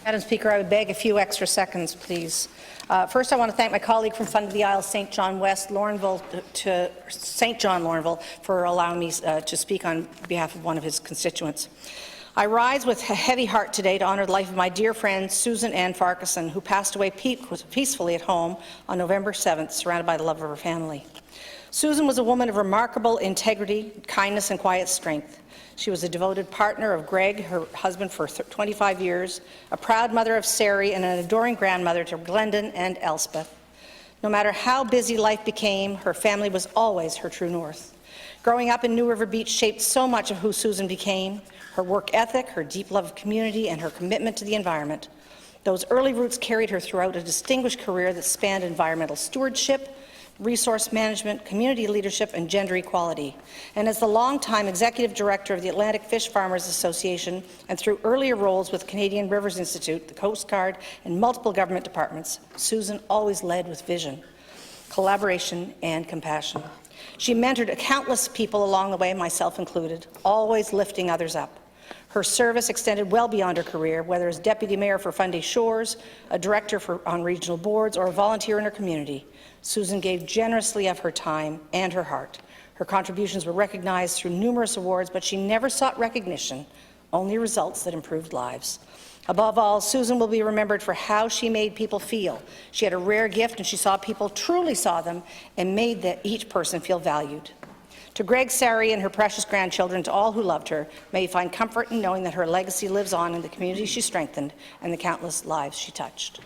Madam Speaker, I would beg a few extra seconds, please. First, I want to thank my colleague from Front of the Aisle, St. John West, St. John Lorneville, for allowing me to speak on behalf of one of his constituents. I rise with a heavy heart today to honour the life of my dear friend Susan Ann Farquharson, who passed away peacefully at home on November 7th, surrounded by the love of her family. Susan was a woman of remarkable integrity, kindness and quiet strength. She was a devoted partner of Greg, her husband, for 25 years, a proud mother of Sari, and an adoring grandmother to Glendon and Elspeth. No matter how busy life became, her family was always her true north. Growing up in New River Beach shaped so much of who Susan became: her work ethic, her deep love of community, and her commitment to the environment. Those early roots carried her throughout a distinguished career that spanned environmental stewardship, resource management, community leadership, and gender equality. And as the longtime Executive Director of the Atlantic Fish Farmers Association, and through earlier roles with Canadian Rivers Institute, the Coast Guard, and multiple government departments, Susan always led with vision, collaboration, and compassion. She mentored countless people along the way, myself included, always lifting others up. Her service extended well beyond her career, whether as Deputy Mayor for Fundy Shores, a Director on regional boards, or a volunteer in her community. Susan gave generously of her time and her heart. Her contributions were recognized through numerous awards, but she never sought recognition, only results that improved lives. Above all, Susan will be remembered for how she made people feel. She had a rare gift, and she saw people, truly saw them, and made that each person feel valued. To Greg, Sari, and her precious grandchildren, to all who loved her, may you find comfort in knowing that her legacy lives on in the community she strengthened and the countless lives she touched.